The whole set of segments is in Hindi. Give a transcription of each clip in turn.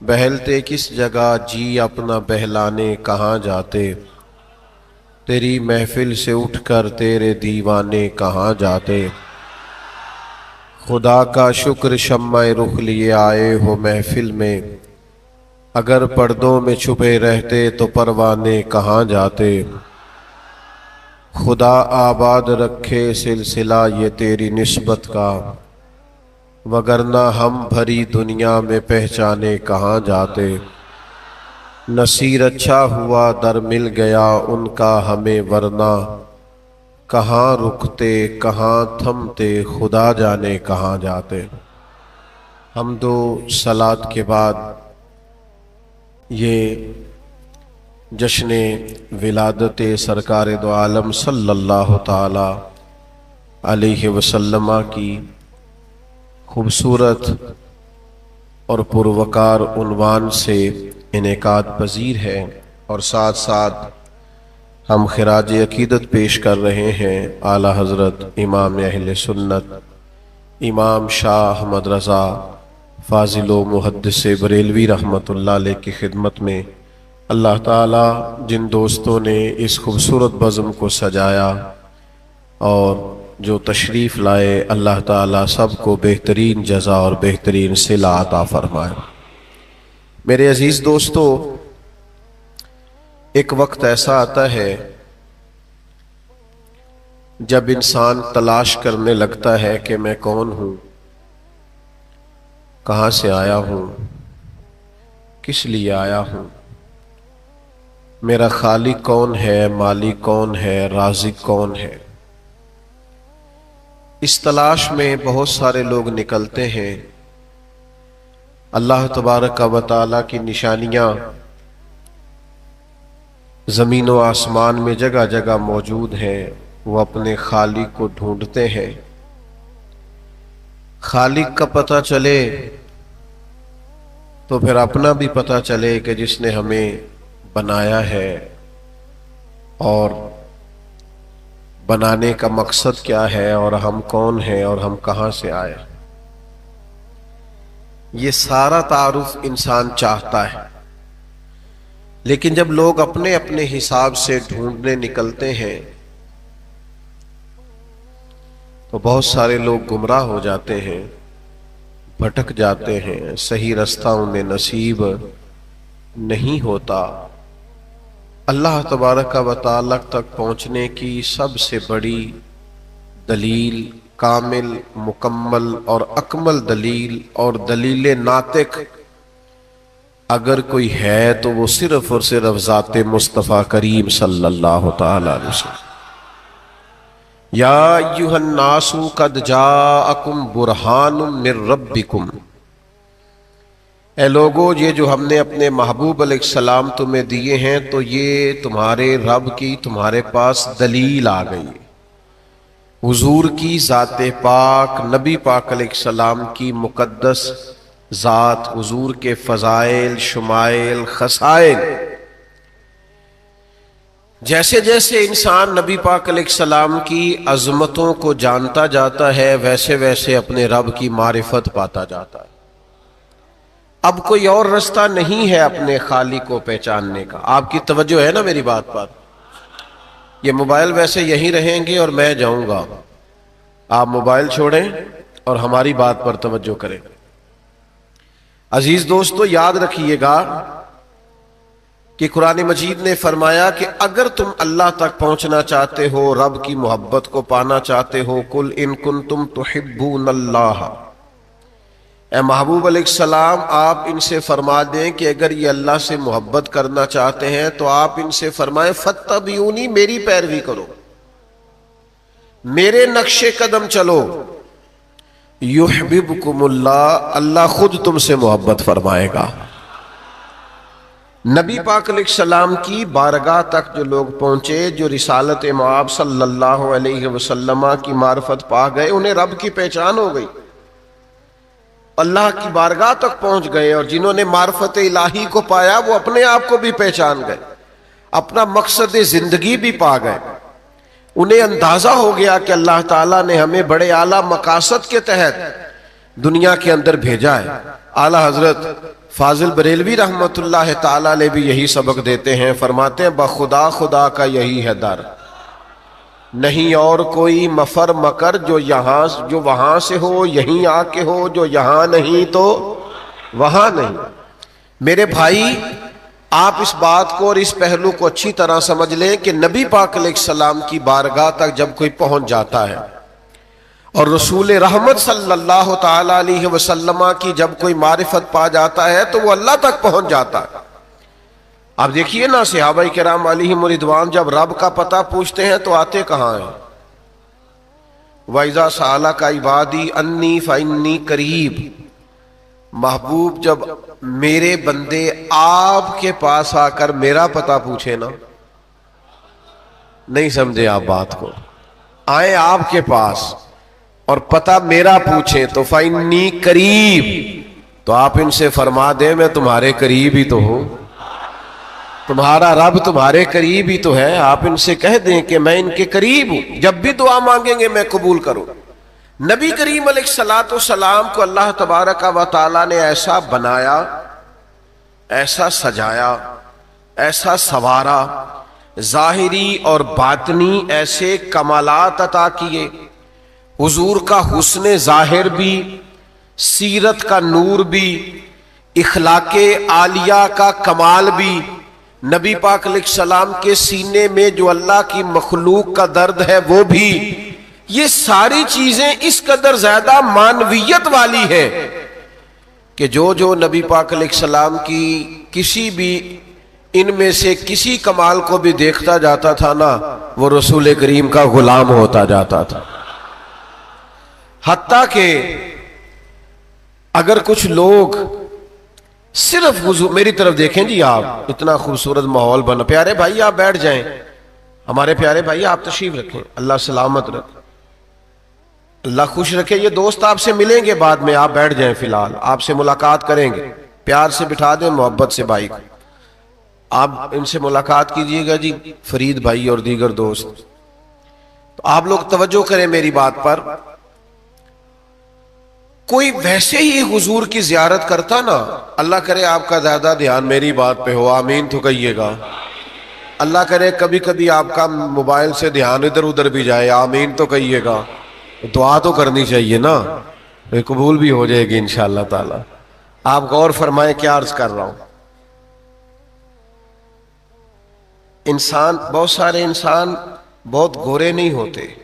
बहलते किस जगह जी अपना बहलाने कहाँ जाते। तेरी महफिल से उठकर तेरे दीवाने कहाँ जाते। खुदा का शुक्र शम्मा रुख लिए आए हो महफिल में, अगर पर्दों में छुपे रहते तो परवाने कहाँ जाते। खुदा आबाद रखे सिलसिला ये तेरी निस्बत का, वगरना हम भरी दुनिया में पहचाने कहाँ जाते। नसीर अच्छा हुआ दर मिल गया उनका हमें, वरना कहाँ रुकते कहाँ थमते खुदा जाने कहाँ जाते। हम दो सलात के बाद ये जश्न विलादत सरकार दो आलम सल्लल्लाहु ताला अलैहि वसल्लम की खूबसूरत और पुरवकार उन्वान से इनेकाद पजीर है, और साथ साथ हम खिराज अकीदत पेश कर रहे हैं आला हज़रत इमाम अहले सुन्नत इमाम शाह अहमद रज़ा फ़ाज़िल मुहद्दिस बरेलवी रहमतुल्लाह अलैह की खिदमत में। अल्लाह ताला जिन दोस्तों ने इस खूबसूरत बज़्म को सजाया और जो तशरीफ़ लाए, अल्लाह ताला सबको बेहतरीन जज़ा और बेहतरीन सिला अता फरमाए। मेरे अजीज़ दोस्तों, एक वक्त ऐसा आता है जब इंसान तलाश करने लगता है कि मैं कौन हूं, कहां से आया हूं, किस लिए आया हूं, मेरा खालिक कौन है, मालिक कौन है, राज़िक कौन है। इस तलाश में बहुत सारे लोग निकलते हैं। अल्लाह तबारक व तआला की निशानियां ज़मीन व आसमान में जगह जगह मौजूद हैं। वो अपने खालिक को ढूंढते हैं। खालिक का पता चले तो फिर अपना भी पता चले कि जिसने हमें बनाया है और बनाने का मकसद क्या है और हम कौन हैं और हम कहां से आए। ये सारा तारुफ इंसान चाहता है, लेकिन जब लोग अपने अपने हिसाब से ढूंढने निकलते हैं तो बहुत सारे लोग गुमराह हो जाते हैं, भटक जाते हैं, सही रास्ता उन्हें नसीब नहीं होता। अल्लाह तबारक व तआला तक पहुंचने की सबसे बड़ी दलील, कामिल, मुकम्मल और अकमल दलील और दलील नातिक अगर कोई है तो वो सिर्फ और सिर्फ ज़ाते मुस्तफ़ा करीम सल्लल्लाहु ताला अलैहि वसल्लम। या अय्युहन्नासु कद जाअकुम बुरहानुम मिर रब्बिकुम, ए लोगो, ये जो हमने अपने महबूब अलैहिस्सलाम तुम्हें दिए हैं तो ये तुम्हारे रब की तुम्हारे पास दलील आ गई। हुजूर की ज़ाते पाक, नबी पाक अलैहिस्सलाम की मुकद्दस ज़ात, हुजूर के फ़ज़ाइल, शुमाइल, खसाइल। जैसे जैसे इंसान नबी पाक अलैहिस्सलाम की अज़मतों को जानता जाता है, वैसे वैसे अपने रब की मारिफत पाता जाता है। अब कोई और रास्ता नहीं है अपने खालिक को पहचानने का। आपकी तवज्जो है ना मेरी बात पर? ये मोबाइल वैसे यहीं रहेंगे और मैं जाऊंगा। आप मोबाइल छोड़ें और हमारी बात पर तवज्जो करें। अजीज दोस्तों, याद रखिएगा कि कुरान मजीद ने फरमाया कि अगर तुम अल्लाह तक पहुंचना चाहते हो, रब की मोहब्बत को पाना चाहते हो, कुल इन कुंतुम तुहिब्बूनल्लाह, ए महबूब अलैहिस्सलाम आप इनसे फरमा दें कि अगर ये अल्लाह से मोहब्बत करना चाहते हैं तो आप इनसे फरमाएं फत्तबिऊनी, मेरी पैरवी करो, मेरे नक्शे कदम चलो। युहिब्बुकुमुल्लाह, अल्लाह खुद तुमसे मोहब्बत फरमाएगा। नबी पाक अलैहिस्सलाम की बारगाह तक जो लोग पहुंचे, जो रिसालत मआब सल्लल्लाहु अलैहि वसल्लम की मार्फत पा गए, उन्हें रब की पहचान हो गई, अल्लाह की बारगाह तक पहुंच गए। और जिन्होंने मार्फत इलाही को पाया वो अपने आप को भी पहचान गए, अपना मकसद जिंदगी भी पा गए। उन्हें अंदाजा हो गया कि अल्लाह ताला ने हमें बड़े आला मकासद के तहत दुनिया के अंदर भेजा है। आला हजरत फाजिल बरेलवी रहमतुल्लाह ताला अलैह भी यही सबक देते हैं, फरमाते हैं बखुदा खुदा का यही है दर, नहीं और कोई मफर मकर जो यहाँ जो वहां से हो यहीं आके हो, जो यहाँ नहीं तो वहां नहीं। मेरे भाई आप इस बात को और इस पहलू को अच्छी तरह समझ लें कि नबी पाक अलैहिस्सलाम की बारगाह तक जब कोई पहुंच जाता है और रसूल रहमत सल्लल्लाहु ताला अलैहि वसल्लम की जब कोई मारिफत पा जाता है तो वो अल्लाह तक पहुंच जाता है। आप देखिए ना, सहाबाए किराम अलैहिम रिदवान जब रब का पता पूछते हैं तो आते कहां हैं? वाइजा साला का इबादी अन्नी फइन्नी करीब, महबूब जब मेरे बंदे आपके पास आकर मेरा पता पूछे ना, नहीं समझे आप बात को, आए आपके पास और पता मेरा पूछे तो फइन्नी करीब, तो आप इनसे फरमा दें मैं तुम्हारे करीब ही तो हूं, तुम्हारा रब तुम्हारे करीब ही तो है। आप इनसे कह दें कि मैं इनके करीब हूं, जब भी दुआ मांगेंगे मैं कबूल करूं। नबी करीम अलैहिस्सलातु सलाम को अल्लाह तबारक व तआला ने ऐसा बनाया, ऐसा सजाया, ऐसा सवारा, जाहिरी और बातनी ऐसे कमालात अता किए। हुजूर का हुस्न जाहिर भी, सीरत का नूर भी, इखलाके आलिया का कमाल भी, नबी पाक अलैहिस्सलाम के सीने में जो अल्लाह की मखलूक का दर्द है वो भी, ये सारी चीजें इस कदर ज्यादा मानवियत वाली है कि जो नबी पाक अलैहिस्सलाम की किसी भी इनमें से किसी कमाल को भी देखता जाता था ना, वो रसूल करीम का गुलाम होता जाता था। हत्ता के अगर कुछ लोग सिर्फ हुजूर, मेरी तरफ देखें जी, आप इतना खूबसूरत माहौल बना, प्यारे भाई आप बैठ जाएं, हमारे प्यारे भाई आप तशरीफ रखें, अल्लाह सलामत रखे, अल्लाह खुश रखे। ये दोस्त आपसे मिलेंगे बाद में, आप बैठ जाएं, फिलहाल आपसे मुलाकात करेंगे, प्यार से बिठा दें, मोहब्बत से भाई आप इनसे मुलाकात कीजिएगा जी, फरीद भाई और दीगर दोस्त। तो आप लोग तवज्जो करें मेरी बात पर, कोई वैसे ही हुजूर की जियारत करता ना, अल्लाह करे आपका ज्यादा ध्यान मेरी बात पे हो, आमीन तो कहिएगा। अल्लाह करे कभी कभी आपका मोबाइल से ध्यान इधर उधर भी जाए, आमीन तो कहिएगा। दुआ तो करनी चाहिए ना, कबूल भी हो जाएगी इंशाअल्लाह ताला। आप गौर फरमाएं क्या अर्ज कर रहा हूं। इंसान, बहुत सारे इंसान बहुत गोरे नहीं होते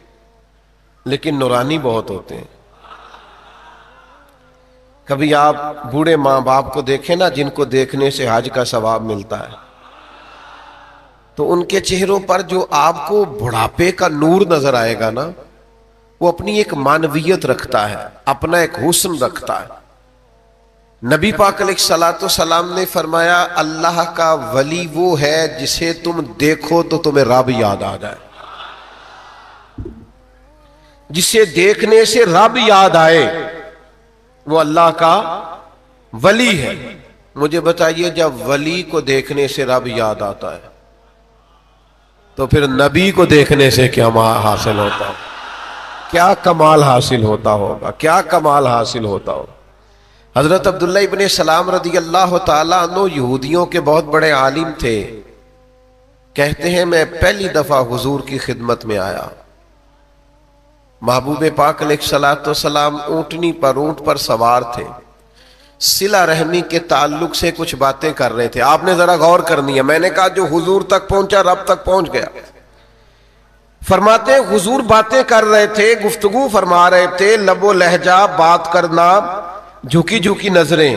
लेकिन नूरानी बहुत होते हैं। कभी आप बूढ़े माँ बाप को देखें ना, जिनको देखने से हज का सवाब मिलता है, तो उनके चेहरों पर जो आपको बुढ़ापे का नूर नजर आएगा ना, वो अपनी एक मानवियत रखता है, अपना एक हुस्न रखता है। नबी पाक अलैहिस्सलातु सलाम ने फरमाया अल्लाह का वली वो है जिसे तुम देखो तो तुम्हें रब याद आ जाए, जिसे देखने से रब याद आए वो अल्लाह का वली है। मुझे बताइए, जब वली को देखने से रब याद आता है तो फिर नबी को देखने से क्या हासिल होता है, क्या कमाल हासिल होता होगा, क्या कमाल हासिल होता होगा। हजरत अब्दुल्ला इब्ने सलाम रदी अल्लाह ताला अन्हु यहूदियों के बहुत बड़े आलिम थे। कहते हैं मैं पहली दफा हुजूर की खिदमत में आया, महबूब पाक अलैहिस्सलातु सलाम ऊंटनी पर, ऊंट पर सवार थे, सिला रहमी के ताल्लुक से कुछ बातें कर रहे थे। आपने जरा गौर करनी है, मैंने कहा जो हुजूर तक पहुंचा रब तक पहुंच गया। फरमाते हुजूर बातें कर रहे थे, गुफ्तगू फरमा रहे थे, लबो लहजा बात करना, झुकी झुकी नजरें,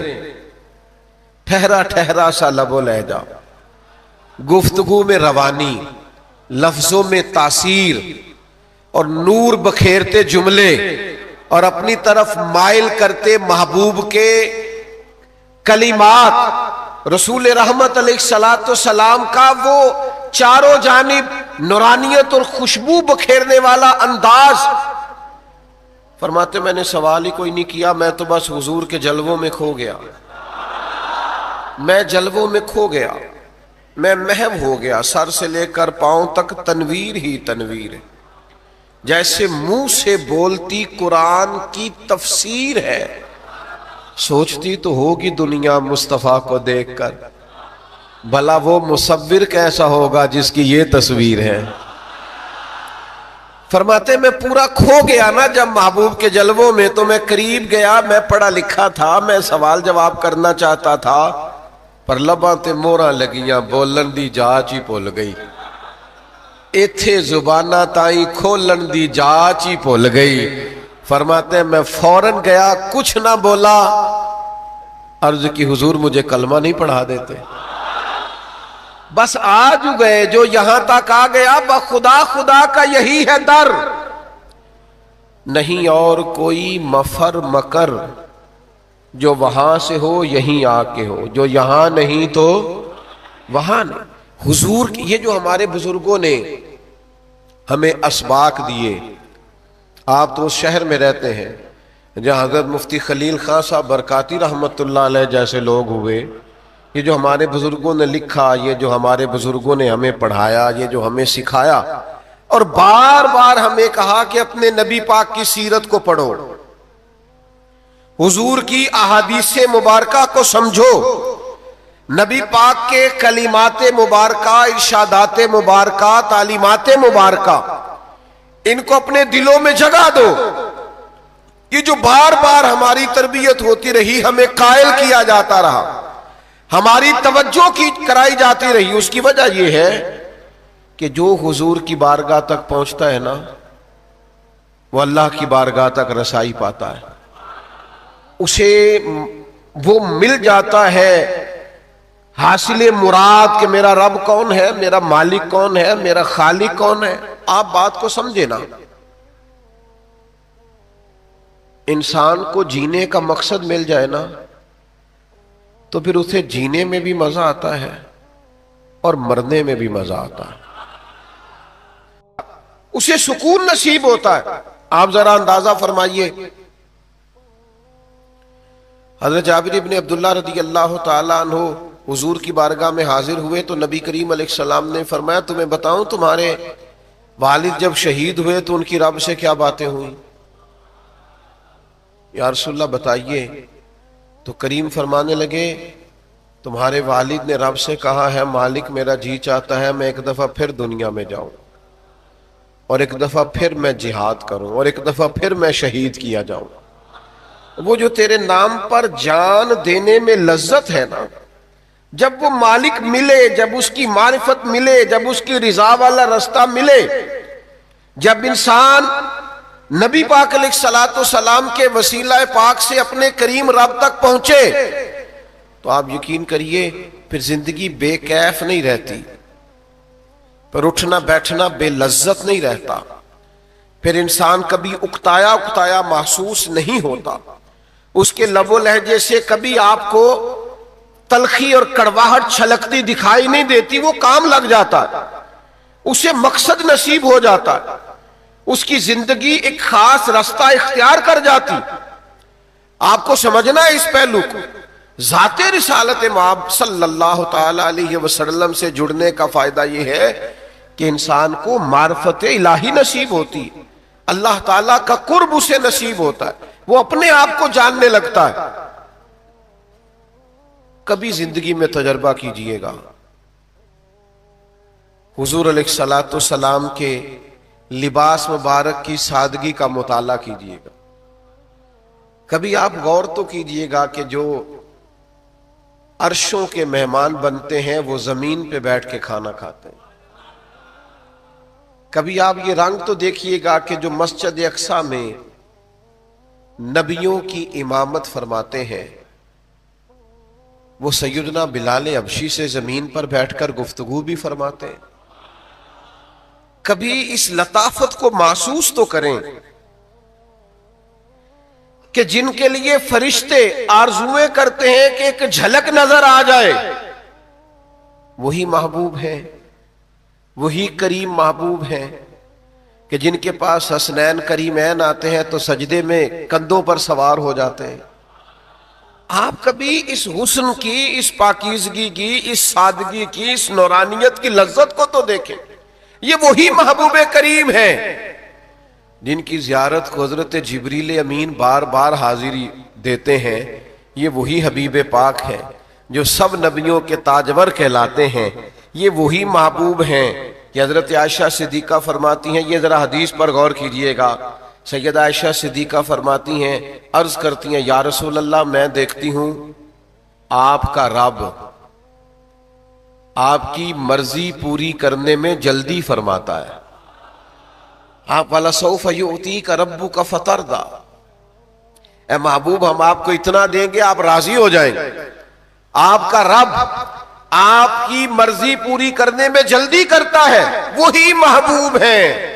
ठहरा ठहरा सा लबो लहजा, गुफ्तगू में रवानी, लफ्जों में तासीर और नूर बखेरते जुमले और अपनी तरफ माइल करते महबूब के कलिमात। रसूल रहमत अलैहिस्सलातु सलाम का वो चारों जानिब नूरानियत और खुशबू बखेरने वाला अंदाज। फरमाते मैंने सवाल ही कोई नहीं किया, मैं तो बस हुजूर के जलवों में खो गया, मैं जलवों में खो गया, मैं महव हो गया, सर से लेकर पांव तक तनवीर ही तनवीर है, जैसे मुंह से बोलती कुरान की तफसीर है। सोचती तो होगी दुनिया मुस्तफा को देखकर, भला वो मुसव्विर कैसा होगा जिसकी ये तस्वीर है। फरमाते मैं पूरा खो गया ना जब महबूब के जलवों में, तो मैं करीब गया, मैं पढ़ा लिखा था, मैं सवाल जवाब करना चाहता था, पर लबां ते मोहरां लगियां, बोलन दी जाच ही भुल गई। इथे जुबाना ताई खोलन दी जाच ही भुल गई। फरमाते मैं फौरन गया, कुछ ना बोला, अर्ज की हुजूर मुझे कलमा नहीं पढ़ा देते। बस आज गए, जो यहां तक आ गया बखुदा खुदा का यही है दर, नहीं और कोई मफर मकर, जो वहां से हो यहीं आके हो, जो यहां नहीं तो वहां नहीं। हुजूर ये जो हमारे बुजुर्गों ने हमें असबाक दिए, आप तो उस शहर में रहते हैं जहां हजरत मुफ्ती खलील खां साहब बरकाती रहमतुल्लाह अलैह जैसे लोग हुए। ये जो हमारे बुजुर्गों ने लिखा, ये जो हमारे बुजुर्गों ने हमें पढ़ाया, ये जो हमें सिखाया, और बार बार हमें कहा कि अपने नबी पाक की सीरत को पढ़ो, हुजूर की अहादीसे मुबारका को समझो, नबी पाक के कलिमाते मुबारका, इरशादाते मुबारका, तालीमाते मुबारका, इनको अपने दिलों में जगा दो। ये जो बार बार हमारी तरबियत होती रही, हमें कायल किया जाता रहा, हमारी तवज्जो की कराई जाती रही, उसकी वजह यह है कि जो हुजूर की बारगाह तक पहुंचता है ना, वो अल्लाह की बारगाह तक रसाई पाता है, उसे वो मिल जाता है हासिले मुराद कि मेरा रब कौन है, मेरा मालिक कौन है, मेरा खालिक कौन है। आप बात को समझे ना, इंसान को जीने का मकसद मिल जाए ना, तो फिर उसे जीने में भी मजा आता है और मरने में भी मजा आता है, उसे सुकून नसीब होता है। आप जरा अंदाजा फरमाइए, हजरत जाबिर इब्ने अब्दुल्लाह रज़ी अल्लाह ताला अन्हु हुजूर की बारगाह में हाजिर हुए तो नबी करीम अलैहिस्सलाम ने फरमाया, तुम्हें बताऊं तुम्हारे वालिद जब शहीद हुए तो उनकी रब से क्या बातें हुई? या रसूलल्लाह बताइए। तो करीम फरमाने लगे, तुम्हारे वालिद ने रब से कहा है, मालिक मेरा जी चाहता है मैं एक दफा फिर दुनिया में जाऊं, और एक दफा फिर मैं जिहाद करूं, और एक दफा फिर मैं शहीद किया जाऊं। वो जो तेरे नाम पर जान देने में लज्जत है ना, जब वो मालिक मिले, जब उसकी मारिफत मिले, जब उसकी रिजा वाला रास्ता मिले, जब इंसान नबी पाक अलैहिस्सलातो सलाम के वसीला पाक से अपने करीम रब तक पहुंचे, तो आप यकीन करिए फिर जिंदगी बेकैफ नहीं रहती, पर उठना बैठना बेलज्जत नहीं रहता, फिर इंसान कभी उकताया उकताया महसूस नहीं होता, उसके लबो लहजे से कभी आपको तलखी और कड़वाहट छलकती दिखाई नहीं देती, वो काम लग जाता है, उसे मकसद नसीब हो जाता है, उसकी जिंदगी एक खास रास्ता इख्तियार कर जाती। आपको समझना है इस पहलू को। ज़ाते रिसालत माब सल्लल्लाहु ताला अलैहि वसल्लम से जुड़ने का फायदा यह है कि इंसान को मार्फत इलाही नसीब होती है, अल्लाह ताला का कुर्ब उसे नसीब होता है, वो अपने आप को जानने लगता है। कभी जिंदगी में तजर्बा कीजिएगा, हुजूर अलैहिस्सलातो सलाम के लिबास मुबारक की सादगी का मुताला कीजिएगा। कभी आप गौर तो कीजिएगा कि जो अर्शों के मेहमान बनते हैं वो जमीन पे बैठ के खाना खाते हैं। कभी आप ये रंग तो देखिएगा कि जो मस्जिद अक्सा में नबियों की इमामत फरमाते हैं, वो सैयदना बिलाल अबशी से जमीन पर बैठकर गुफ्तगू भी फरमाते हैं। कभी इस लताफत को महसूस तो करें कि जिनके लिए फरिश्ते आरजुएं करते हैं कि एक झलक नजर आ जाए, वही महबूब है, वही करीम महबूब है कि जिनके पास हसनैन करीमैन आते हैं तो सजदे में कंधों पर सवार हो जाते हैं। आप कभी इस हुस्न की, इस पाकीज़गी की, इस सादगी की, इस नूरानियत की लज्जत को तो देखें। ये वही महबूब करीम है जिनकी ज़ियारत को हज़रत जिब्रील अमीन बार बार हाजिरी देते हैं ये वही हबीब पाक है जो सब नबियों के ताजवर कहलाते हैं। ये वही महबूब हैं कि हजरत आयशा सिद्दीका फरमाती हैं, ये जरा हदीस पर गौर कीजिएगा। सैयदा आयशा सिद्दीका फरमाती हैं, अर्ज करती हैं, या रसूल अल्लाह, मैं देखती हूं आपका रब आपकी मर्जी पूरी करने में जल्दी फरमाता है। आप वाला सौफ युती का रब्बू का फतरदा, ए महबूब हम आपको इतना देंगे आप राजी हो जाएंगे। आपका रब आपकी मर्जी पूरी करने में जल्दी करता है, वही महबूब है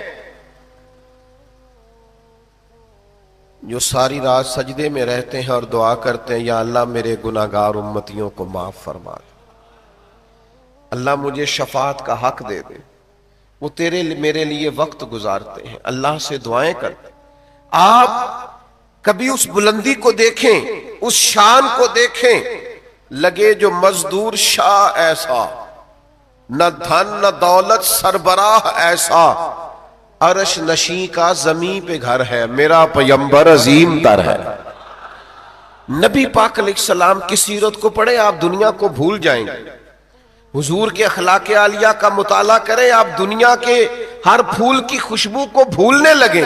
जो सारी रात सजदे में रहते हैं और दुआ करते हैं, या अल्लाह मेरे गुनाहगार उम्मतियों को माफ फरमा दे, अल्लाह मुझे शफात का हक दे दे। वो तेरे मेरे लिए वक्त गुजारते हैं, अल्लाह से दुआएं करते। आप कभी उस बुलंदी को देखें, उस शान को देखें, लगे जो मजदूर शाह ऐसा, न धन न दौलत सरबराह ऐसा, अरश नशी का जमीन पे घर है, मेरा पैगंबर अजीम तर है। नबी पाक अलैहिस्सलाम की सीरत को पढ़े, आप दुनिया को भूल जाएंगे। हुजूर के अखलाक आलिया का मुताला करें, आप दुनिया के हर फूल की खुशबू को भूलने लगे।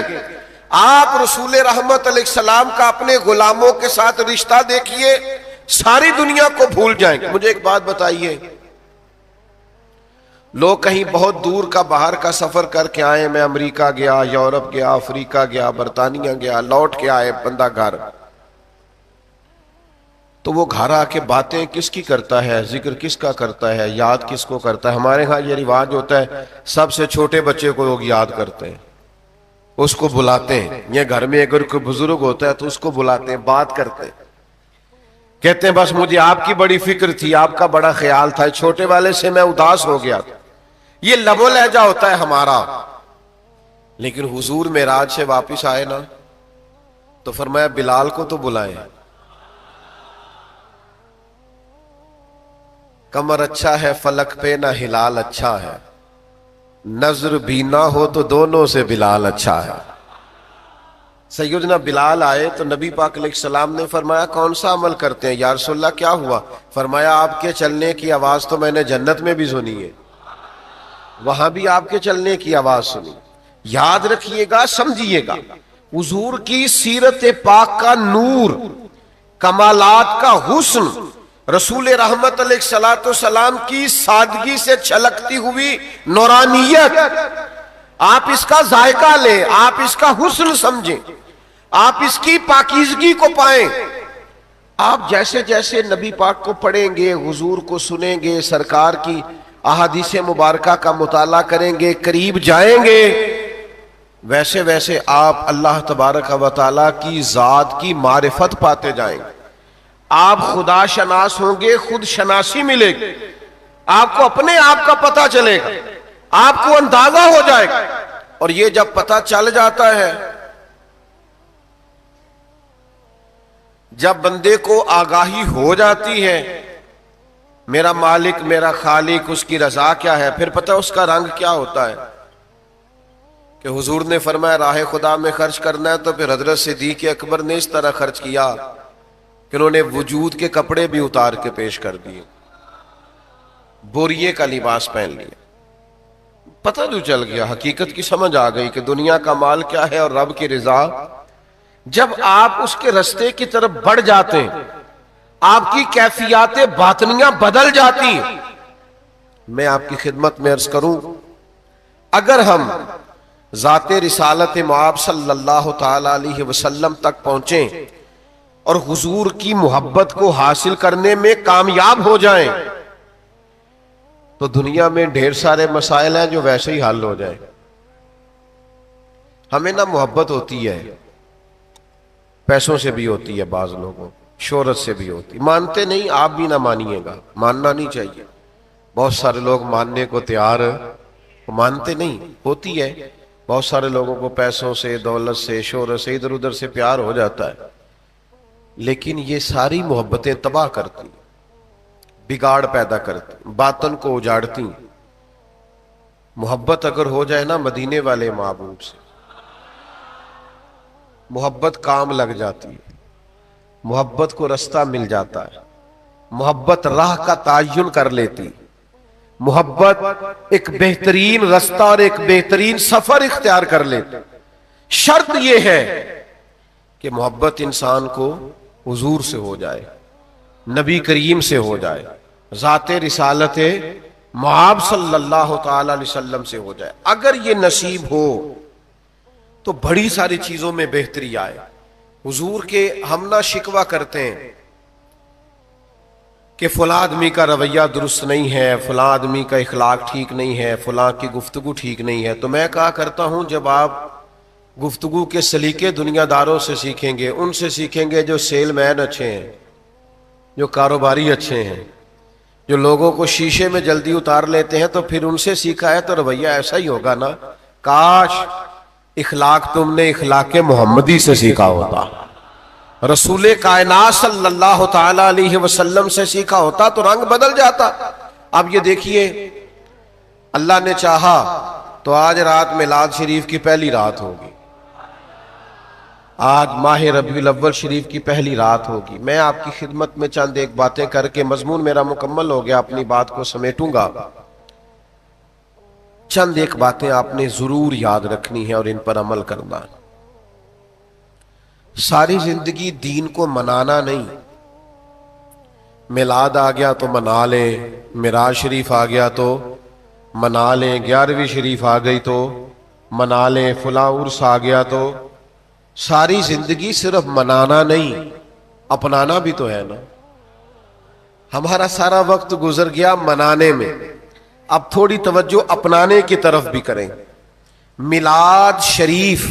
आप रसूल रहमत अलैहिस्सलाम का अपने गुलामों के साथ रिश्ता देखिए, सारी दुनिया को भूल जाएंगे। मुझे एक बात बताइए, लोग कहीं बहुत दूर का बाहर का सफर करके आए, मैं अमेरिका गया, यूरोप गया, अफ्रीका गया, बरतानिया गया, लौट के आए बंदा घर, तो वो घर आके बातें किसकी करता है, जिक्र किसका करता है, याद किसको करता है। हमारे यहाँ ये रिवाज होता है, सबसे छोटे बच्चे को लोग याद करते हैं, उसको बुलाते हैं। ये घर में अगर कोई बुजुर्ग होता है तो उसको बुलाते हैं, बात करते हैं, कहते हैं बस मुझे आपकी बड़ी फिक्र थी, आपका बड़ा ख्याल था, छोटे वाले से मैं उदास हो गया। ये लबो लहजा होता है हमारा। लेकिन हुजूर मेराज से वापिस आए ना, तो फरमाया बिलाल को तो बुलाएं, कमर अच्छा है फलक पे ना हिलाल अच्छा है, नजर भी ना हो तो दोनों से बिलाल अच्छा है। सैयदना बिलाल आए तो नबी पाक अलैहिस्सलाम ने फरमाया कौन सा अमल करते हैं या रसूलल्लाह, क्या हुआ? फरमाया आपके चलने की आवाज तो मैंने जन्नत में भी सुनी है, वहां भी आपके चलने की आवाज सुनी। याद रखिएगा, समझिएगा, हुजूर की सीरत पाक का नूर, कमालात का हुस्न, रसूल रहमत अलैहिस्सलाम की सादगी से छलकती हुई नूरानियत, आप इसका जायका लें, आप इसका हुस्न समझें, आप इसकी पाकीज़गी को पाएं। आप जैसे जैसे नबी पाक को पढ़ेंगे, हुजूर को सुनेंगे, सरकार की अहादीस मुबारका का मुताला करेंगे, करीब जाएंगे, वैसे वैसे आप अल्लाह तबारक व तआला की जात की मारिफत पाते जाएंगे। आप खुदा शनास होंगे, खुद शनासी मिलेगी, आपको अपने आप का पता चलेगा, आपको अंदाजा हो जाएगा। और ये जब पता चल जाता है, जब बंदे को आगाही हो जाती है मेरा मालिक मेरा खालिक, उसकी रजा क्या है, फिर पता उसका रंग क्या होता है। कि हुजूर ने फरमाया राह खुदा में खर्च करना है, तो फिर हजरत सिद्दीक अकबर ने इस तरह खर्च किया कि उन्होंने वजूद के कपड़े भी उतार के पेश कर दिए, बोरिये का लिबास पहन लिया। पता तो चल गया, हकीकत की समझ आ गई कि दुनिया का माल क्या है और रब की रजा। जब आप उसके रास्ते की तरफ बढ़ जाते हैं, आपकी कैफियतें बातनियां बदल जाती हैं। मैं आपकी खिदमत में अर्ज करूं, अगर हम जाते रिसालत मुआब सल्लल्लाहु ताला अलैहि वसल्लम तक पहुंचे और हुजूर की मोहब्बत को हासिल करने में कामयाब हो जाएं, तो दुनिया में ढेर सारे मसाइल हैं जो वैसे ही हल हो जाए। हमें ना मोहब्बत होती है, पैसों से भी होती है, बाज लोगों शोहरत से भी होती, मानते नहीं, आप भी ना मानिएगा, मानना नहीं चाहिए। बहुत सारे लोग मानने को तैयार, मानते नहीं, होती है। बहुत सारे लोगों को पैसों से, दौलत से, शोहरत से, इधर उधर से प्यार हो जाता है, लेकिन ये सारी मोहब्बतें तबाह करती, बिगाड़ पैदा करती, बातन को उजाड़ती। मोहब्बत अगर हो जाए ना मदीने वाले महबूब से, मोहब्बत काम लग जाती है। मोहब्बत को रास्ता मिल जाता है, मोहब्बत राह का तायुन कर लेती, मोहब्बत एक बेहतरीन रास्ता और एक बेहतरीन सफर इख्तियार कर लेती। शर्त यह है कि मोहब्बत इंसान को हुजूर से हो जाए, नबी करीम से हो जाए, ज़ाते रिसालत मुआब सल्लल्लाहु ताला अलैहि वसल्लम से हो जाए। अगर ये नसीब हो तो बड़ी सारी चीजों में बेहतरी आए। हुजूर के हम ना शिकवा करते हैं कि फला आदमी का रवैया दुरुस्त नहीं है, फला आदमी का इखलाक ठीक नहीं है, फला की गुफ्तगू ठीक नहीं है। तो मैं कहा करता हूं, जब आप गुफ्तगू के सलीके दुनियादारों से सीखेंगे, उनसे सीखेंगे जो सेलमैन अच्छे हैं, जो कारोबारी अच्छे हैं, जो लोगों को शीशे में जल्दी उतार लेते हैं, तो फिर उनसे सीखा है तो रवैया ऐसा ही होगा ना। काश इखलाक तुमने इखलाक मोहम्मदी से सीखा होता, रसूले कायनात सल्लल्लाहु ताला अलैहि वसल्लम से सीखा होता तो रंग बदल जाता। अब ये देखिए, अल्लाह ने चाहा तो आज रात मिलाद शरीफ की पहली रात होगी, आज माह रबीउल अव्वल शरीफ की पहली रात होगी। मैं आपकी खिदमत में चंद एक बातें करके, मजमून मेरा मुकम्मल हो गया, अपनी बात को समेटूंगा। चंद एक बातें आपने जरूर याद रखनी है और इन पर अमल करना है। सारी जिंदगी दीन को मनाना नहीं, मिलाद आ गया तो मना ले, मिराज शरीफ आ गया तो मना ले, 11वीं शरीफ आ गई तो मना ले, फला उर्स आ गया तो। सारी जिंदगी सिर्फ मनाना नहीं, अपनाना भी तो है ना। हमारा सारा वक्त गुजर गया मनाने में, अब थोड़ी तवज्जो अपनाने की तरफ भी करें। मिलाद शरीफ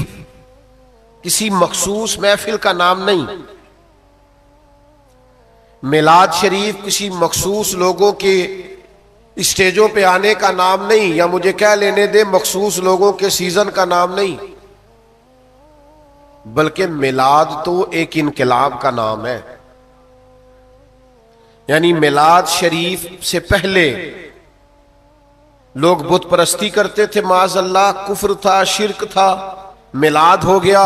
किसी मखसूस महफिल का नाम नहीं, मिलाद शरीफ किसी मखसूस लोगों के स्टेजों पे आने का नाम नहीं, या मुझे क्या लेने दे मखसूस लोगों के सीजन का नाम नहीं, बल्कि मिलाद तो एक इनकलाब का नाम है। यानी मिलाद शरीफ से पहले लोग बुत परस्ती करते थे, माज़अल्लाह कुफ्र था, शिर्क था। मिलाद हो गया,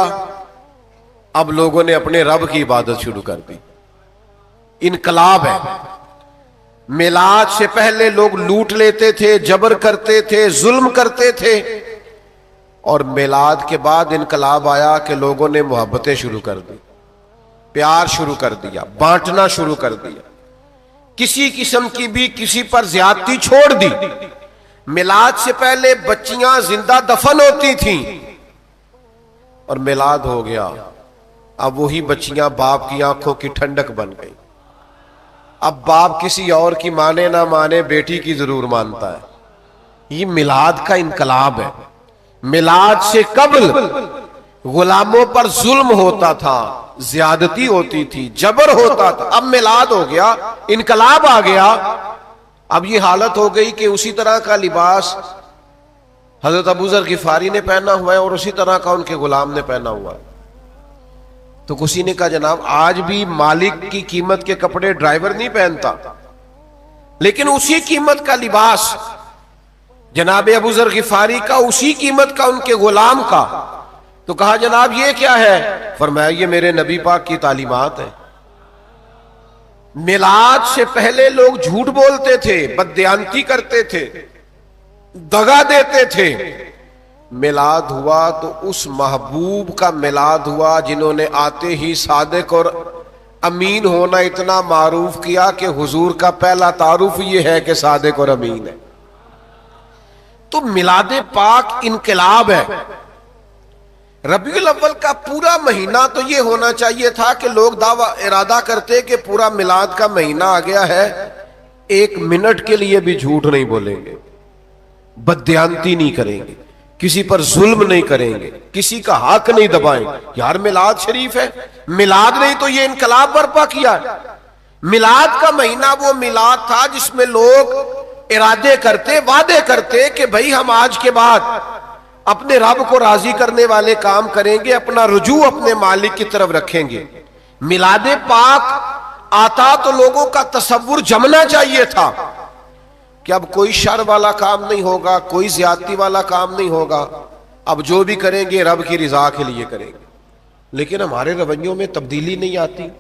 अब लोगों ने अपने रब की इबादत शुरू कर दी, इनकलाब है। मिलाद से पहले लोग लूट लेते थे, जबर करते थे, जुल्म करते थे, और मिलाद के बाद इनकलाब आया कि लोगों ने मोहब्बतें शुरू कर दी, प्यार शुरू कर दिया, बांटना शुरू कर दिया, किसी किस्म की भी किसी पर ज्यादती छोड़ दी। मिलाद से पहले बच्चियां जिंदा दफन होती थीं, और मिलाद हो गया, अब वही बच्चियां बाप की आंखों की ठंडक बन गई। अब बाप किसी और की माने ना माने, बेटी की जरूर मानता है। ये मिलाद का इनकलाब है। मिलाद से कबल गुलामों पर जुल्म होता था, ज्यादती होती थी, जबर होता था। अब मिलाद हो गया, इनकलाब आ गया। अब ये हालत हो गई कि उसी तरह का लिबास हजरत अबू ज़र गिफारी ने पहना हुआ है और उसी तरह का उनके गुलाम ने पहना हुआ है। तो किसी ने कहा जनाब आज भी मालिक की कीमत के कपड़े ड्राइवर नहीं पहनता, लेकिन उसी कीमत का लिबास जनाब अबू ज़र गिफारी का, उसी कीमत का उनके गुलाम का। तो कहा जनाब ये क्या है? फरमाया ये मेरे नबी पाक की तालीमात है। मिलाद से पहले लोग झूठ बोलते थे, बददयानती करते थे, दगा देते थे। मिलाद हुआ तो उस महबूब का मिलाद हुआ जिन्होंने आते ही सादिक और अमीन होना इतना मारूफ किया कि हुजूर का पहला तारुफ यह है कि सादिक और अमीन है। तो मिलादे पाक इनकलाब है। रबीउल अव्वल का पूरा महीना तो यह होना चाहिए था कि लोग दावा इरादा करते कि पूरा मिलाद का महीना आ गया है, एक मिनट के लिए भी झूठ नहीं बोलेंगे, बददयानती नहीं करेंगे, किसी पर जुल्म नहीं करेंगे, किसी का हक नहीं दबाएंगे। यार मिलाद शरीफ है, मिलाद नहीं तो ये इनकलाब बर्पा किया है। मिलाद का महीना वो मिलाद था जिसमें लोग इरादे करते, वादे करते कि भाई हम आज के बाद अपने रब को राजी करने वाले काम करेंगे, अपना रुजू अपने मालिक की तरफ रखेंगे। मिलादे पाक आता तो लोगों का तसव्वुर जमना चाहिए था कि अब कोई शर वाला काम नहीं होगा, कोई ज्यादती वाला काम नहीं होगा, अब जो भी करेंगे रब की रिजा के लिए करेंगे। लेकिन हमारे रवैयों में तब्दीली नहीं आती।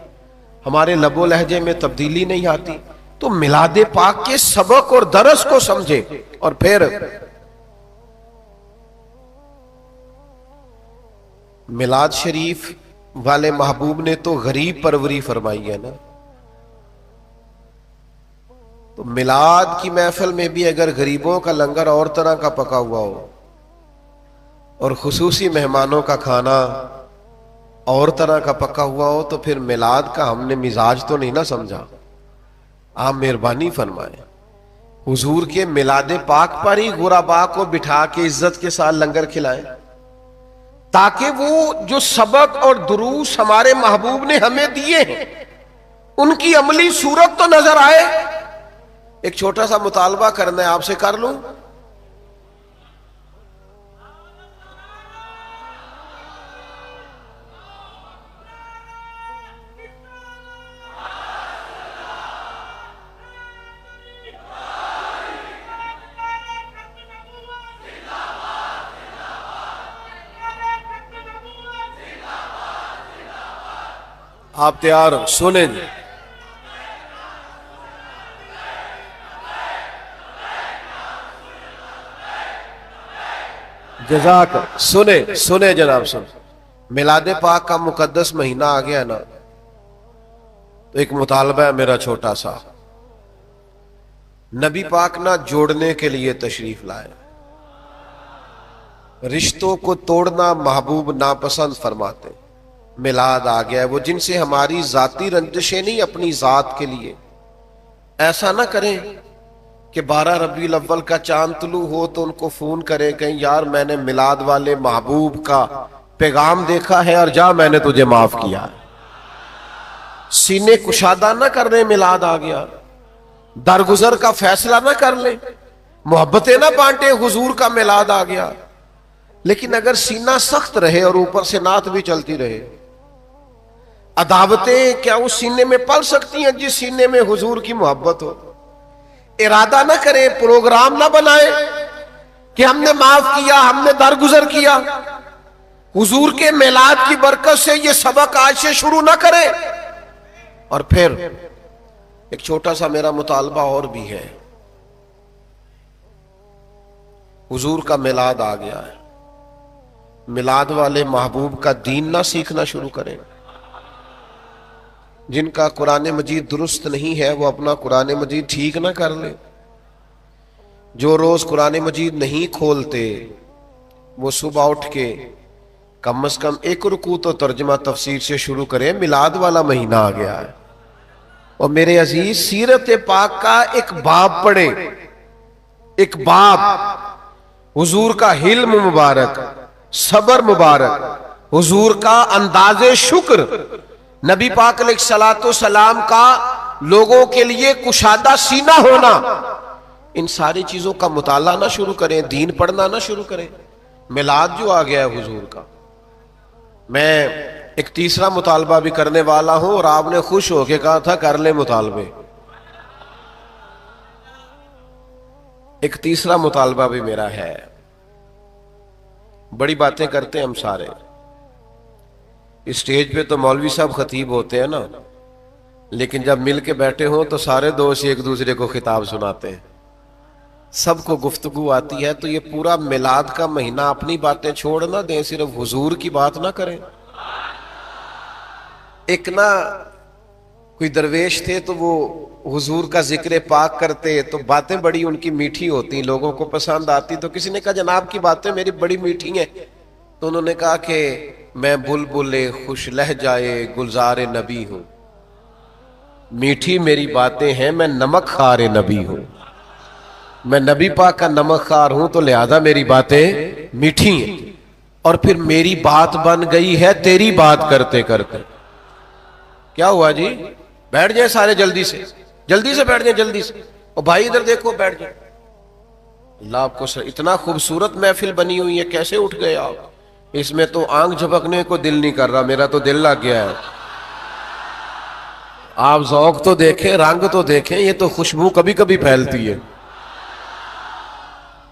हमारे लबो लहजे में तब्दीली नहीं आती। तो मिलादे पाक के सबक और दरस को समझे। और फिर मिलाद शरीफ वाले महबूब ने तो गरीब परवरी फरमाई है ना। तो मिलाद की महफिल में भी अगर गरीबों का लंगर और तरह का पका हुआ हो और खुसूसी मेहमानों का खाना और तरह का पका हुआ हो, तो फिर मिलाद का हमने मिजाज तो नहीं ना समझा। आप मेहरबानी फरमाएं, हुजूर के मिलादे पाक पर ही गुराबा को बिठा के इज्जत के साथ लंगर खिलाएं, ताकि वो जो सबक और दुरूस हमारे महबूब ने हमें दिए हैं उनकी अमली सूरत तो नजर आए। एक छोटा सा मुतालबा करना है, आपसे कर लूं? आप तैयार हो? सुने जी, जज़ाक। सुने सुने जनाब, सुन। मिलादे पाक का मुकद्दस महीना आ गया ना, तो एक मुतालबा है मेरा छोटा सा। नबी पाक ना जोड़ने के लिए तशरीफ लाए। रिश्तों को तोड़ना महबूब नापसंद फरमाते। मिलाद आ गया है, वो जिनसे हमारी जाती रंजिशें नहीं, अपनी जात के लिए। ऐसा ना करें कि 12 रबीउल अव्वल का चांद तुलू हो तो उनको फोन करें, कहीं यार मैंने मिलाद वाले महबूब का पैगाम देखा है और जा मैंने तुझे माफ किया। सीने कुशादा ना कर रहे, मिलाद आ गया। दरगुजर का फैसला ना कर ले, मोहब्बतें ना बांटे, हुजूर का मिलाद आ गया। लेकिन अगर सीना सख्त रहे और ऊपर से नात भी चलती रहे, अदावतें क्या उस सीने में पल सकती हैं जिस सीने में हुजूर की मोहब्बत हो? इरादा ना करें, प्रोग्राम ना बनाए कि हमने माफ किया, हमने दरगुजर किया। हुजूर के मिलाद की बरकत से ये सबक आज से शुरू ना करें। और फिर एक छोटा सा मेरा मुतालबा और भी है। हुजूर का मिलाद आ गया है, मिलाद वाले महबूब का दीन ना सीखना शुरू करें। जिनका कुरान मजीद दुरुस्त नहीं है वो अपना कुरान मजीद ठीक ना कर ले। जो रोज कुरान मजीद नहीं खोलते वो सुबह उठ के कम से कम एक रुकू तो तर्जमा तफसीर से शुरू करें। मिलाद वाला महीना आ गया है। और मेरे अजीज, सीरत पाक का एक बाब पढ़े, एक बाब। हुजूर का हिल्म मुबारक, सबर मुबारक, हुजूर का अंदाजे शुक्र, नबी पाक अलैहिस्सलातो सलाम का लोगों के लिए कुशादा सीना होना, इन सारी चीजों का मुताला ना शुरू करें, दीन पढ़ना ना शुरू करें। मिलाद जो आ गया है हुजूर का, मैं एक तीसरा मुतालबा भी करने वाला हूं और आपने खुश होके कहा था कर ले मुतालबे। एक तीसरा मुतालबा भी मेरा है। बड़ी बातें करते हैं हम सारे, स्टेज पे तो मौलवी साहब खतीब होते हैं ना, लेकिन जब मिल के बैठे हो तो सारे दोस्त एक दूसरे को खिताब सुनाते हैं, सबको गुफ्तगू आती है। तो ये पूरा मिलाद का महीना अपनी बातें छोड़ ना दें, सिर्फ हुजूर की बात ना करें। एक ना कोई दरवेश थे तो वो हुजूर का जिक्र पाक करते, तो बातें बड़ी उनकी मीठी होती, लोगों को पसंद आती। तो किसी ने कहा जनाब की बातें मेरी बड़ी मीठी हैं। तो उन्होंने कहा कि मैं बुलबुले खुश लह जाए गुलजारे नबी हूं, मीठी मेरी बातें हैं, मैं नमक खारे नबी हूं। मैं नबी पाक का नमक खार हूं तो लिहाजा मेरी बातें मीठी हैं। और फिर मेरी बात बन गई है तेरी बात करते करते। क्या हुआ जी? बैठ जाए सारे जल्दी से बैठ जाए जल्दी से। और भाई इधर देखो, बैठ जाए। अल्लाह आपको इतना खूबसूरत महफिल बनी हुई है, कैसे उठ गए आप? इसमें तो आंख झपकने को दिल नहीं कर रहा, मेरा तो दिल लग गया है। आप ज़ौक़ तो देखें, रंग तो देखें, ये तो खुशबू कभी कभी फैलती है।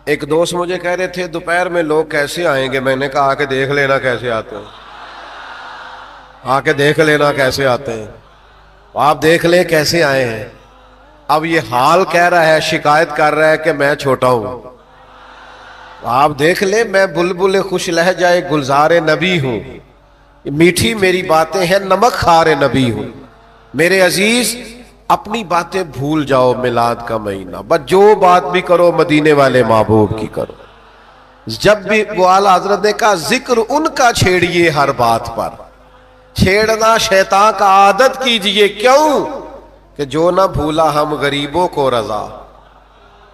एक दोस्त मुझे कह रहे थे दोपहर में लोग कैसे आएंगे, मैंने कहा आके देख लेना कैसे आते हैं, आके देख लेना कैसे आते हैं। आप देख ले कैसे आए हैं। अब ये हाल कह रहा है, शिकायत कर रहा है कि मैं छोटा हूं। आप देख ले, मैं बुलबुल खुश लहजाए गुलजारे नबी हूं, मीठी मेरी बातें हैं नमक खारे नबी हूं। मेरे अजीज अपनी बातें भूल जाओ, मिलाद का महीना, बस जो बात भी करो मदीने वाले महबूब की करो। जब भी वो आला हजरत ने कहा जिक्र उनका छेड़िए हर बात पर, छेड़ना शैतान का आदत कीजिए। क्यों कि जो ना भूला हम गरीबों को रजा,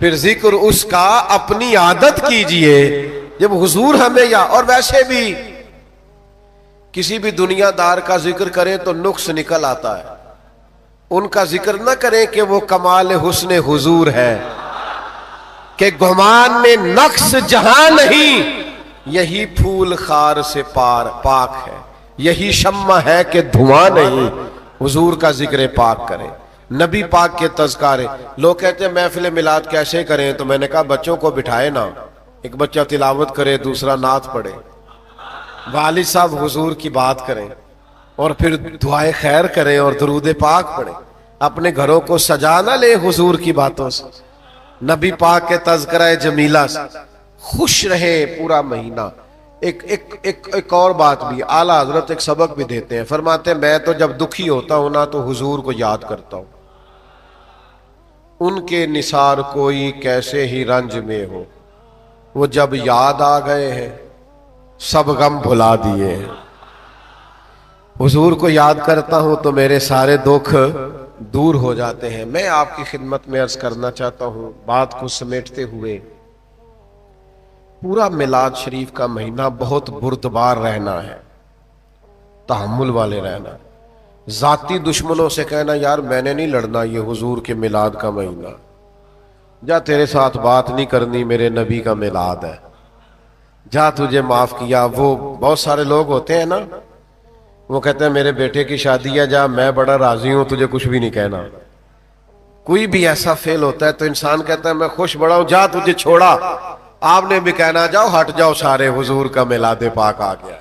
फिर जिक्र उसका अपनी आदत कीजिए। जब हुजूर हमें या और वैसे भी किसी भी दुनियादार का जिक्र करें तो नुक्स निकल आता है। उनका जिक्र न करें कि वो कमाल हुस्न हुजूर है, कि गुमान में नक्स जहां नहीं, यही फूल खार से पाक है, यही शम्मा है कि धुआं नहीं। हुजूर का जिक्र पाक करें, नबी पाक के तज़कारे। लोग कहते हैं महफिल मिलाद कैसे करें, तो मैंने कहा बच्चों को बिठाए ना, एक बच्चा तिलावत करे, दूसरा नात पढ़े, वालिद साहब हुजूर की बात करें और फिर दुआए खैर करें और दरूद पाक पढ़े। अपने घरों को सजा ना ले हुजूर की बातों से, नबी पाक के तज़किरा जमीला से खुश रहे पूरा महीना। एक और बात भी, आला हजरत एक सबक भी देते हैं, फरमाते हैं मैं तो जब दुखी होता हूं ना तो हुजूर को याद करता हूं। उनके निसार कोई कैसे ही रंज में हो, वो जब याद आ गए हैं सब गम भुला दिए हैं। हुजूर को याद करता हूं तो मेरे सारे दुख दूर हो जाते हैं। मैं आपकी खिदमत में अर्ज करना चाहता हूं, बात को समेटते हुए, पूरा मिलाद शरीफ का महीना बहुत बुर्दबार रहना है, तहम्मुल वाले रहना। जाती दुश्मनों से कहना यार मैंने नहीं लड़ना ये हुजूर के मिलाद का महीना, जा तेरे साथ बात नहीं करनी, मेरे नबी का मिलाद है, जा तुझे माफ किया। वो बहुत सारे लोग होते हैं ना, वो कहते हैं मेरे बेटे की शादी है, जा मैं बड़ा राजी हूं, तुझे कुछ भी नहीं कहना। कोई भी ऐसा फेल होता है तो इंसान कहता है मैं खुश बड़ा हूं, जा तुझे छोड़ा, आपने भी कहना जाओ हट जाओ सारे, हुजूर का मिलाद पाक आ गया।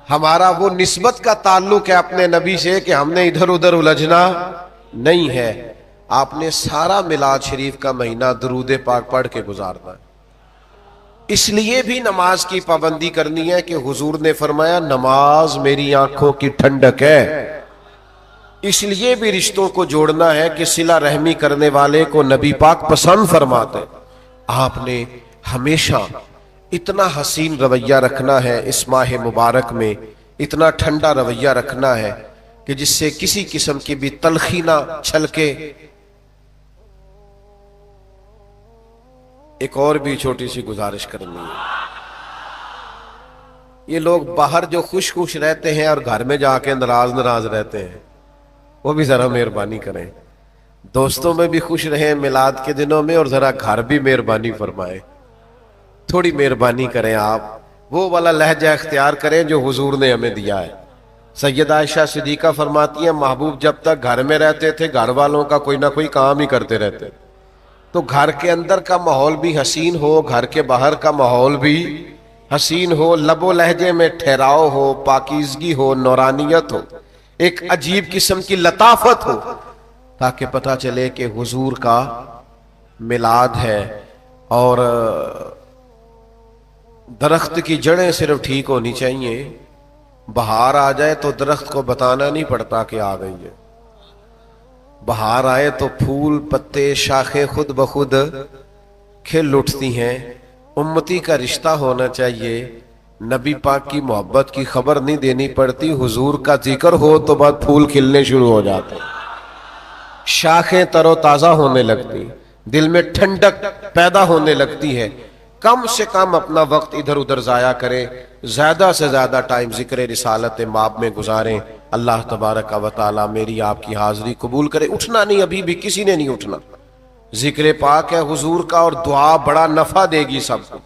हमारा वो निस्बत का ताल्लुक है अपने नबी से कि हमने इधर उधर उलझना नहीं है। आपने सारा मिलाद शरीफ का महीना दरूद पाक पढ़ के गुजारना है। इसलिए भी नमाज की पाबंदी करनी है कि हुजूर ने फरमाया नमाज मेरी आंखों की ठंडक है। इसलिए भी रिश्तों को जोड़ना है कि सिला रहमी करने वाले को नबी पाक पसंद फरमाते। आपने हमेशा इतना हसीन रवैया रखना है, इस माह मुबारक में इतना ठंडा रवैया रखना है कि जिससे किसी किस्म की भी तलखी ना छलके। एक और भी छोटी सी गुजारिश करनी है, ये लोग बाहर जो खुश खुश रहते हैं और घर में जाके नाराज नाराज रहते हैं, वो भी जरा मेहरबानी करें, दोस्तों में भी खुश रहें मिलाद के दिनों में, और जरा घर भी मेहरबानी फरमाए, थोड़ी मेहरबानी करें। आप वो वाला लहजा इख्तियार करें जो हुजूर ने हमें दिया है। सैयदा आयशा सिद्दीका फरमाती हैं महबूब जब तक घर में रहते थे घर वालों का कोई ना कोई काम ही करते रहते, तो घर के अंदर का माहौल भी हसीन हो, घर के बाहर का माहौल भी हसीन हो, लबो लहजे में ठहराव हो, पाकीज़गी हो, नौरानियत हो, एक अजीब किस्म की लताफत हो, ताकि पता चले कि हुजूर का मिलाद है। और दरख्त की जड़ें सिर्फ ठीक होनी चाहिए, बहार आ जाए तो दरख्त को बताना नहीं पड़ता कि आ गई है। बहार आए तो फूल पत्ते शाखें खुद ब खुद खिल उठती हैं। उम्मती का रिश्ता होना चाहिए, नबी पाक की मोहब्बत की खबर नहीं देनी पड़ती, हुजूर का जिक्र हो तो बाद फूल खिलने शुरू हो जाते, शाखें तरोताजा होने लगती, दिल में ठंडक पैदा होने लगती है। कम से कम अपना वक्त इधर उधर जाया करें, ज्यादा से ज्यादा टाइम जिक्र रिसालत माब में गुजारें। अल्लाह तबारक व तआला मेरी आपकी हाजिरी कबूल करे। उठना नहीं, अभी भी किसी ने नहीं उठना, जिक्र पाक है हुजूर का और दुआ बड़ा नफा देगी सबको।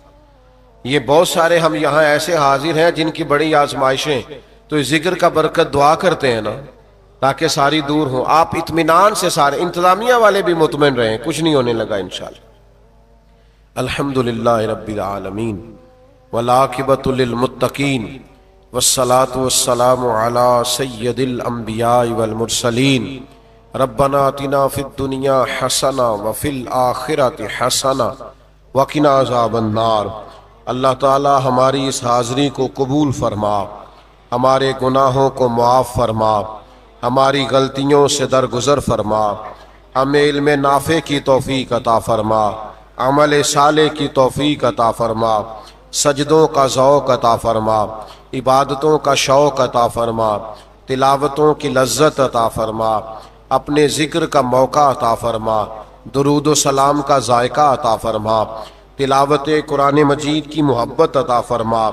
ये बहुत सारे हम यहाँ ऐसे हाजिर हैं जिनकी बड़ी आजमाइशें, तो इस जिक्र का बरकत दुआ करते हैं ना, ताकि सारी दूर हो। आप इत्मीनान से सारे इंतजामिया वाले भी मुतमईन रहें, कुछ नहीं होने लगा इंशाअल्लाह। अल्हम्दुलिल्लाह रब्बिल आलमीन वल आकिबतु लिल मुत्तकीन वस्सलातु वस्सलामु अला सय्यदिल अंबिया वल मुरसलीन रब्बना आतिना फिद दुनिया हसना व फिल आखिरति हसना व किना अज़ाबन नार। अल्लाह ताला हमारी इस हाज़री को कबूल फरमा, हमारे गुनाहों को मुआफ़ फरमा, हमारी गलतियों से दरगुजर फरमा, हमें इल्म नाफ़े की तौफ़ीक अता फरमा, अमल साले की तौफ़ीक अता फरमा, सजदों का ज़ौक़ अता फरमा, इबादतों का शौक़ अता फरमा, तिलावतों की लज्जत अता फरमा, अपने ज़िक्र का मौका अता फरमा, दुरूद व सलाम का जायका अता फरमा, तिलावत कुरान मजीद की मोहब्बत अता फरमा,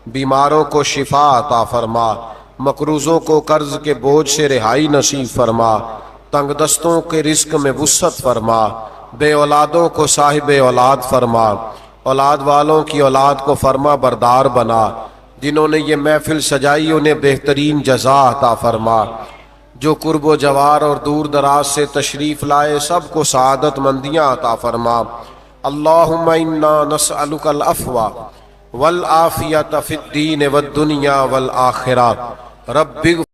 बीमारों को शिफा अता फरमा, मकरूज़ों को कर्ज के बोझ से रिहाई नसीब फरमा, तंगदस्तों के रिस्क में वुसअत फरमा, बे औलादों को साहिब औलाद फरमा, औलाद वालों की औलाद को फरमा बरदार बना, जिन्होंने ये महफिल सजाई उन्हें बेहतरीन जज़ा अता फरमा, जो कुर्ब व जवार और दूर दराज से तशरीफ़ लाए सबको सआदत मंदियाँ अता फरमा। अल्लाहुम्मा इन्ना नस्अलुकल अफ़्वा वल आफ़ियत फ़िद्दीन वद दुनिया वल आखिरा। रब्बिग